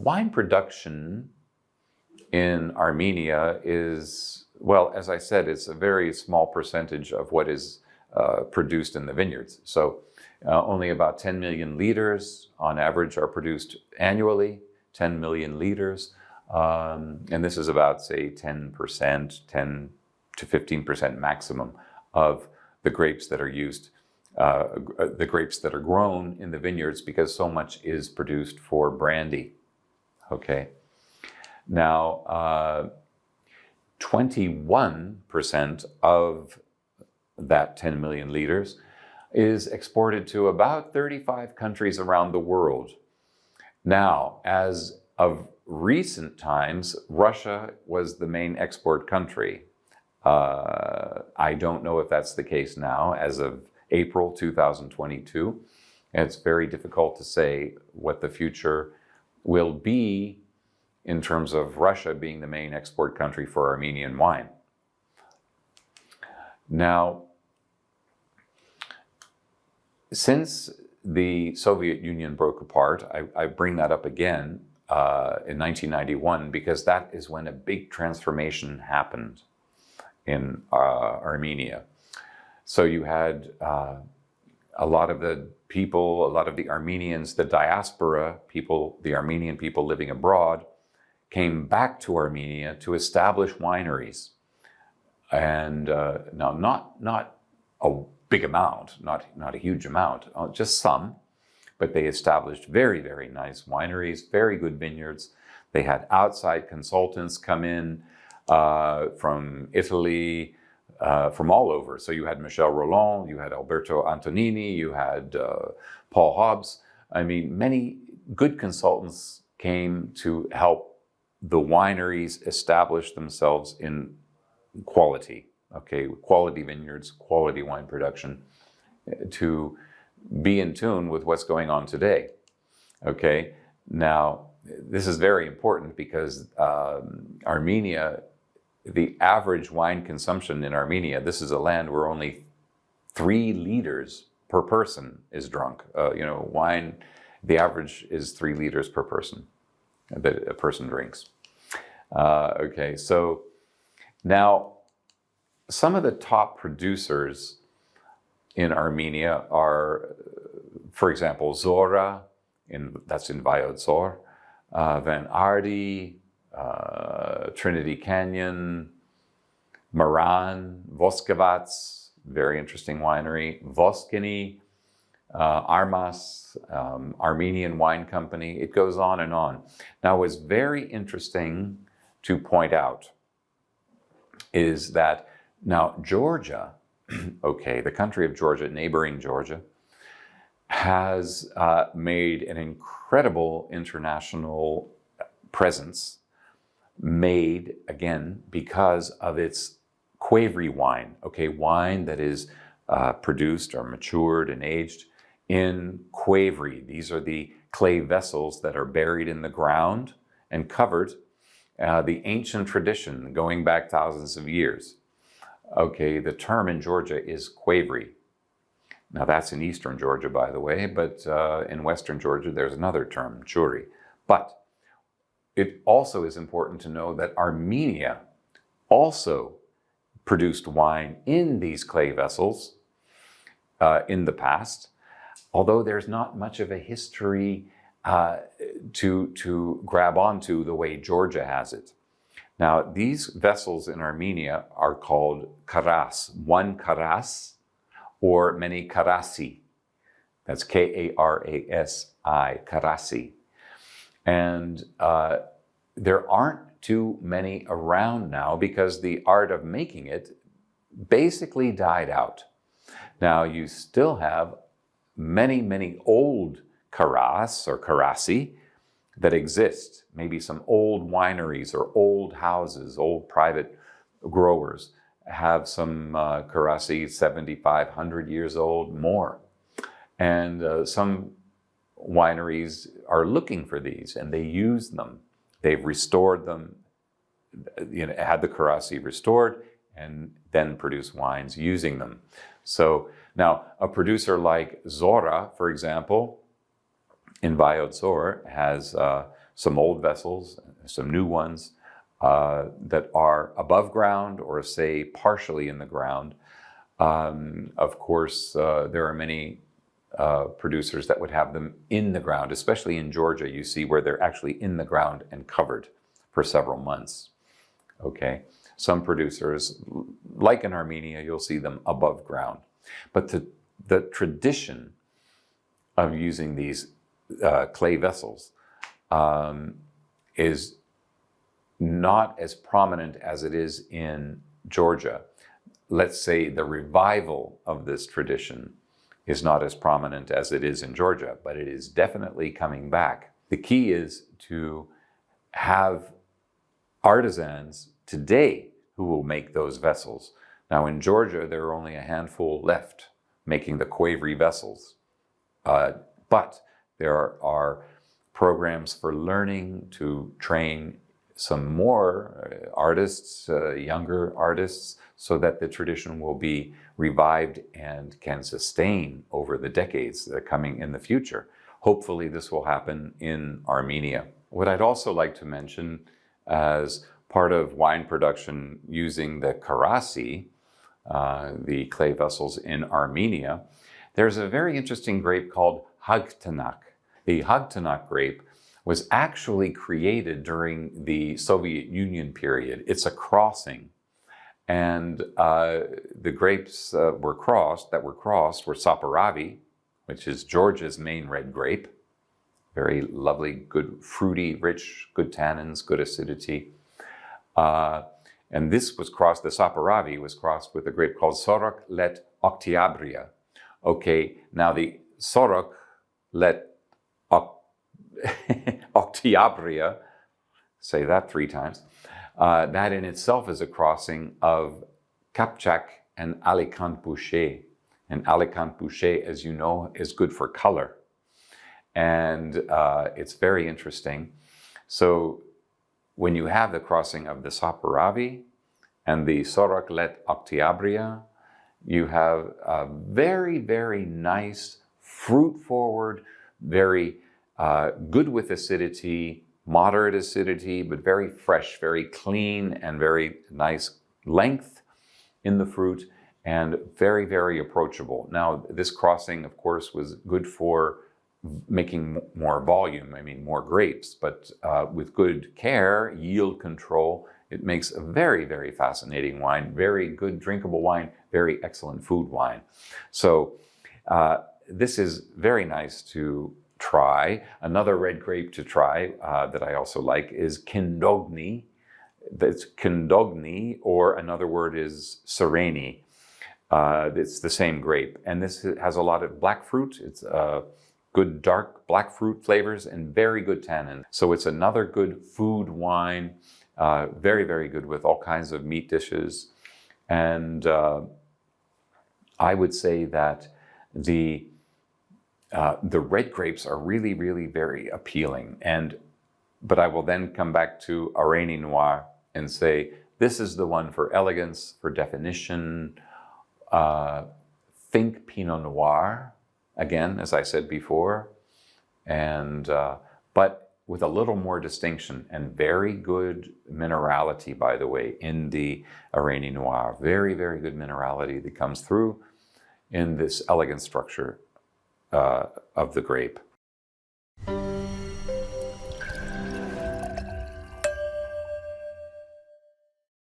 wine production in Armenia is, well, as I said, it's a very small percentage of what is produced in the vineyards. So only about 10 million liters on average are produced annually, 10 million liters. And this is about, say, 10%, 10 to 15% maximum of the grapes that are used, the grapes that are grown in the vineyards, because so much is produced for brandy. Okay. Now, 21% of that 10 million liters is exported to about 35 countries around the world. Now, as of recent times, Russia was the main export country. I don't know if that's the case now, as of April 2022. It's very difficult to say what the future will be in terms of Russia being the main export country for Armenian wine. Now, since the Soviet Union broke apart, I bring that up again in 1991, because that is when a big transformation happened in Armenia. So you had a lot of the people, a lot of the Armenians, the diaspora people, the Armenian people living abroad, came back to Armenia to establish wineries. And now not a big amount, not a huge amount, just some, but they established very, very nice wineries, very good vineyards. They had outside consultants come in from Italy, from all over. So you had Michel Rolland, you had Alberto Antonini, you had Paul Hobbs. I mean, many good consultants came to help the wineries establish themselves in quality, okay, quality vineyards, quality wine production, to be in tune with what's going on today, okay? Now, this is very important because Armenia, the average wine consumption in Armenia, this is a land where only 3 liters per person is drunk. Wine, the average is 3 liters per person that a person drinks. Okay, so now some of the top producers in Armenia are, for example, Zora, that's in Vayod-Zor, Van Ardi, Trinity Canyon, Maran, Voskevats, very interesting winery, Voskini, Armas, Armenian Wine Company. It goes on and on. Now, what's very interesting to point out is that now Georgia, okay, the country of Georgia, neighboring Georgia, has made an incredible international presence, made, again, because of its Qvevri wine, okay, wine that is produced or matured and aged in Qvevri. These are the clay vessels that are buried in the ground and covered, the ancient tradition going back thousands of years. Okay, the term in Georgia is Qvevri. Now that's in eastern Georgia, by the way, but in western Georgia there's another term, churi. But it also is important to know that Armenia also produced wine in these clay vessels in the past, although there's not much of a history to grab onto the way Georgia has it. Now, these vessels in Armenia are called karas, one karas, or many karasi. That's K-A-R-A-S-I, karasi. And there aren't too many around now because the art of making it basically died out. Now, you still have many, many old karas or karasi that exist. Maybe some old wineries or old houses, old private growers have some karasi 7,500 years old, more. And some wineries are looking for these and they use them. They've restored them, had the karasi restored and then produce wines using them. So now a producer like Zora, for example, in Vayod-Zor has some old vessels, some new ones that are above ground or say partially in the ground. Of course, there are many producers that would have them in the ground, especially in Georgia, you see where they're actually in the ground and covered for several months. Okay, some producers, like in Armenia, you'll see them above ground. But the tradition of using these clay vessels is not as prominent as it is in Georgia. Let's say the revival of this tradition is not as prominent as it is in Georgia, but it is definitely coming back. The key is to have artisans today who will make those vessels. Now in Georgia, there are only a handful left making the quavery vessels. But there are programs for learning to train some more artists, younger artists, so that the tradition will be revived and can sustain over the decades that are coming in the future. Hopefully this will happen in Armenia. What I'd also like to mention as part of wine production using the karasi, the clay vessels in Armenia, there's a very interesting grape called Hagtanak. The Hagtanak grape was actually created during the Soviet Union period. It's a crossing. And the grapes that were crossed were Saperavi, which is Georgia's main red grape. Very lovely, good, fruity, rich, good tannins, good acidity. And this was crossed, the Saperavi was crossed with a grape called Soroc let Octiabria. Okay, now the Soroc let Octiabria, say that 3 times, that in itself is a crossing of Kapchak and Alicante Boucher. And Alicante Boucher, as you know, is good for color. And it's very interesting. So when you have the crossing of the Saperavi and the Soroc let Octiabria, you have a very, very nice, fruit-forward, very good with acidity, moderate acidity, but very fresh, very clean, and very nice length in the fruit, and very, very approachable. Now, this crossing, of course, was good for making more volume, I mean, more grapes, but with good care, yield control, it makes a very, very fascinating wine, very good drinkable wine, very excellent food wine. So this is very nice to try. Another red grape to try that I also like is Kindogni. That's Kindogni, or another word is Sereni. It's the same grape. And this has a lot of black fruit. It's good dark black fruit flavors and very good tannin. So it's another good food wine, very, very good with all kinds of meat dishes. And I would say that the red grapes are really, really very appealing. But I will then come back to Areni Noir and say, this is the one for elegance, for definition. Think Pinot Noir, again, as I said before, but with a little more distinction and very good minerality, by the way, in the Areni Noir. Very, very good minerality that comes through in this elegant structure of the grape.